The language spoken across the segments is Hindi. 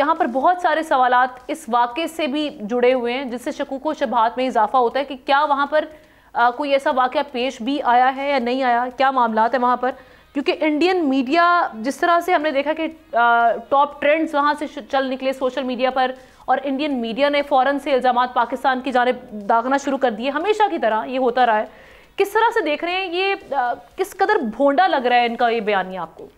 जहां पर बहुत सारे सवालात इस वाक़े से भी जुड़े हुए हैं, जिससे शकूक व शुबहात में इजाफा होता है कि क्या वहां पर कोई ऐसा वाक़या पेश भी आया है या नहीं आया, क्या मामलात है वहां पर। क्योंकि इंडियन मीडिया जिस तरह से हमने देखा कि टॉप ट्रेंड्स वहां से चल निकले सोशल मीडिया पर, और इंडियन मीडिया ने फ़ौरन से इल्ज़ामात पाकिस्तान की जानिब दागना शुरू कर दिए, हमेशा की तरह ये होता रहा है। किस तरह से देख रहे हैं ये, किस कदर भोंडा लग रहा है इनका ये बयानिया आपको?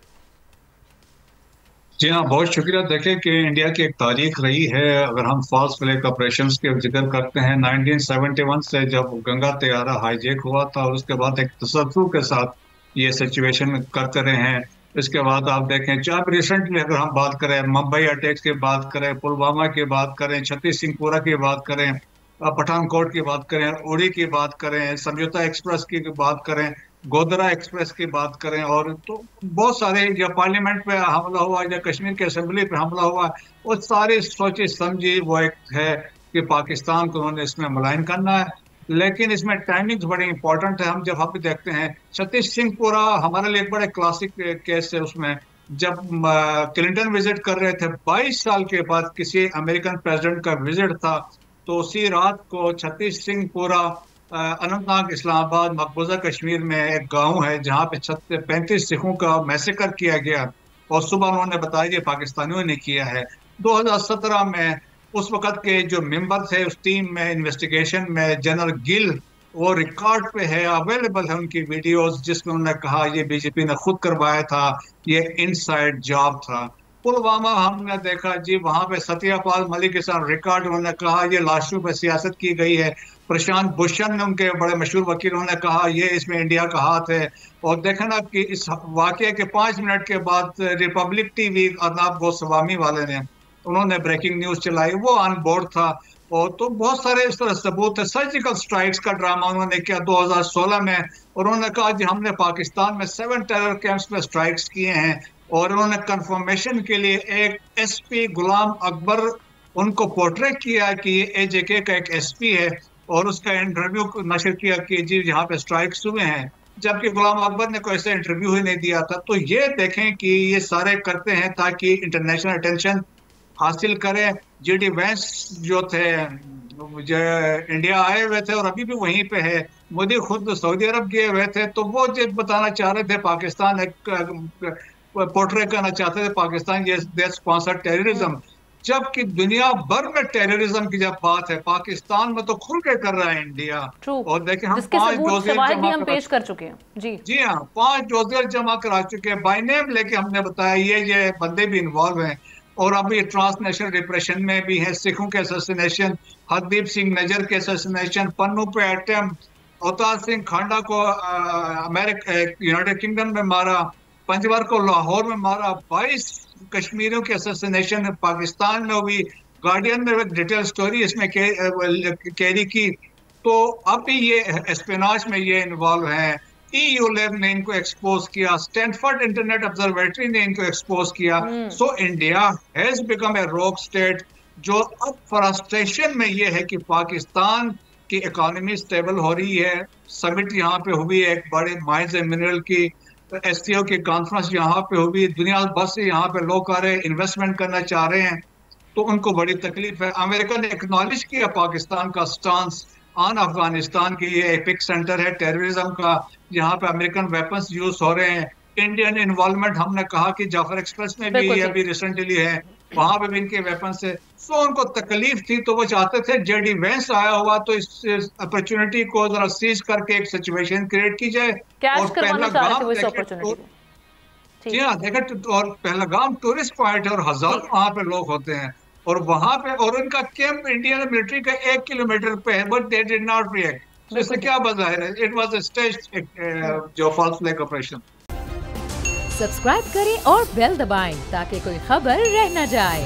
जी हाँ, बहुत शुक्रिया। देखें कि इंडिया की एक तारीख रही है। अगर हम फॉल्स फ्लैग ऑपरेशंस के जिक्र करते हैं, 1971 से जब गंगा तैयारा हाईजैक हुआ था और उसके बाद एक तसव्वुर के साथ ये सिचुएशन करते रहे हैं। इसके बाद आप देखें, चाहे रिसेंटली अगर हम बात करें, मुंबई अटैक्स की बात करें, पुलवामा की बात करें, छत्तीस सिंहपुरा की बात करें, पठानकोट की बात करें, उड़ी की बात करें, समझौता एक्सप्रेस की बात करें, गोधरा एक्सप्रेस की बात करें, और तो बहुत सारे, या पार्लियामेंट पे हमला हुआ या कश्मीर की असेंबली पे हमला हुआ, वो सारे सोची समझी वो एक है कि पाकिस्तान को उन्होंने इसमें मुलायन करना है। लेकिन इसमें टाइमिंग्स बड़ी इंपॉर्टेंट है। हम जब हम देखते हैं, सतीश सिंहपुरा हमारे लिए एक बड़े क्लासिक केस है। उसमें जब क्लिंटन विजिट कर रहे थे, 22 साल के बाद किसी अमेरिकन प्रेसिडेंट का विजिट था, तो उसी रात को छत्तीस सिंहपुरा, अनंतनाग, इस्लामाबाद, मकबूजा कश्मीर में एक गांव है जहां पे 35 सिखों का मैसेकर किया गया, और सुबह उन्होंने बताया कि पाकिस्तानियों ने किया है। 2017 में उस वक्त के जो मेंबर थे उस टीम में, इन्वेस्टिगेशन में, जनरल गिल, वो रिकॉर्ड पे है, अवेलेबल है उनकी वीडियोस, जिसमें उन्होंने कहा ये बीजेपी ने खुद करवाया था, ये इनसाइड जॉब था। पुलवामा हमने देखा जी, वहां पे सत्यपाल मलिक के साथ रिकॉर्ड, उन्होंने कहा ये लाशों पे सियासत की गई है। प्रशांत भूषण ने, उनके बड़े मशहूर वकील, उन्होंने कहा ये इसमें इंडिया का हाथ है। और देखा ना कि इस वाकये के 5 मिनट के बाद रिपब्लिक टीवी, अर्नाब गोस्वामी वाले ने, उन्होंने ब्रेकिंग न्यूज चलाई, वो ऑन बोर्ड था। और तो बहुत सारे इस तरह सबूत है। सर्जिकल स्ट्राइक्स का ड्रामा उन्होंने किया 2016 में, और उन्होंने कहा जी हमने पाकिस्तान में 7 टेरर कैंप्स में स्ट्राइक्स किए हैं। और उन्होंने कंफर्मेशन के लिए एक एसपी गुलाम अकबर उनको पोर्ट्रे किया कि ये एजेके का एक एसपी है, और उसका इंटरव्यू नशर किया कि जी यहाँ पे स्ट्राइक्स हुए हैं, जबकि गुलाम अकबर ने कोई ऐसा इंटरव्यू ही नहीं दिया था। तो ये देखें कि ये सारे करते हैं ताकि इंटरनेशनल अटेंशन हासिल करें। जीडी वैंस जो थे, जो इंडिया आए हुए थे और अभी भी वहीं पे है, मोदी खुद सऊदी अरब गए हुए थे, तो वो जो बताना चाह रहे थे, पाकिस्तान एक पोर्ट्रे करना चाहते थे पाकिस्तान ये देश स्पॉन्सर्ड टेररिज्म, जबकि दुनिया भर में टेररिज्म की जब बात है, पाकिस्तान में तो खुल के कर रहा है इंडिया। ट्रू, और देखिए, हम जिसके 5 सबूत डोजियर शवाहिद भी जमा हम कर पेश कर चुके हैं। जी जी हाँ, 5 डोजियर जमा करा चुके हैं, बाय नेम लेके हमने बताया ये बंदे भी इन्वॉल्व हैं। और अब ये ट्रांसनेशनल रिप्रेशन में भी है, सिखों के असैसिनेशन, हरदीप सिंह नजर के असैसिनेशन, पन्नू पे अटेम्प्ट, अवतार सिंह खांडा को अमेरिका यूनाइटेड किंगडम में मारा, पंजवार को लाहौर में मारा, 22 कश्मीरियों के असैसिनेशन पाकिस्तान में हुई। गार्डियन ने एक डिटेल स्टोरी इसमें कैरी की। तो अब भी ये एस्पेनाज में ये इन्वॉल्व हैं। ईयू लैब ने इनको एक्सपोज किया, स्टैनफोर्ड इंटरनेट ऑब्जर्वेटरी ने इनको एक्सपोज किया। So India has become a रोग स्टेट, जो अब फ्रस्ट्रेशन में ये है कि पाकिस्तान की इकोनॉमी स्टेबल हो रही है। समिट यहाँ पे हुई है, एक बड़े माइंस एंड मिनरल की, एससीओ की कॉन्फ्रेंस यहाँ पे हुई, दुनिया भर से यहाँ पे लोग आ रहे हैं, इन्वेस्टमेंट करना चाह रहे हैं, तो उनको बड़ी तकलीफ है। अमेरिका ने एक्नॉलेज किया पाकिस्तान का स्टांस ऑन अफगानिस्तान की, ये एपिक सेंटर है टेररिज्म का, यहाँ पे अमेरिकन वेपन्स यूज हो रहे हैं। इंडियन इन्वॉल्वमेंट हमने कहा कि जाफर एक्सप्रेस में भी अभी रिसेंटली है, वहां पे भी इनके वेपन्स है। सो उनको तकलीफ थी, तो वो चाहते थे जेडी वेंस आया हुआ तो इस अपॉर्चुनिटी को जरा सीज करके एक सिचुएशन क्रिएट की जाए। और पहलगाम जी हाँ देखे, और पहलगाम टूरिस्ट पॉइंट है और हजारों वहां पे लोग होते हैं, और वहां पे, और उनका कैंप इंडियन मिलिट्री का 1 किलोमीटर पे है, but they did not react. तो इससे क्या बाहर है, इट वाज अ स्टेज जो फॉल्स फ्लैग ऑपरेशन। सब्सक्राइब करें और बेल दबाएं ताकि कोई खबर रह न जाए।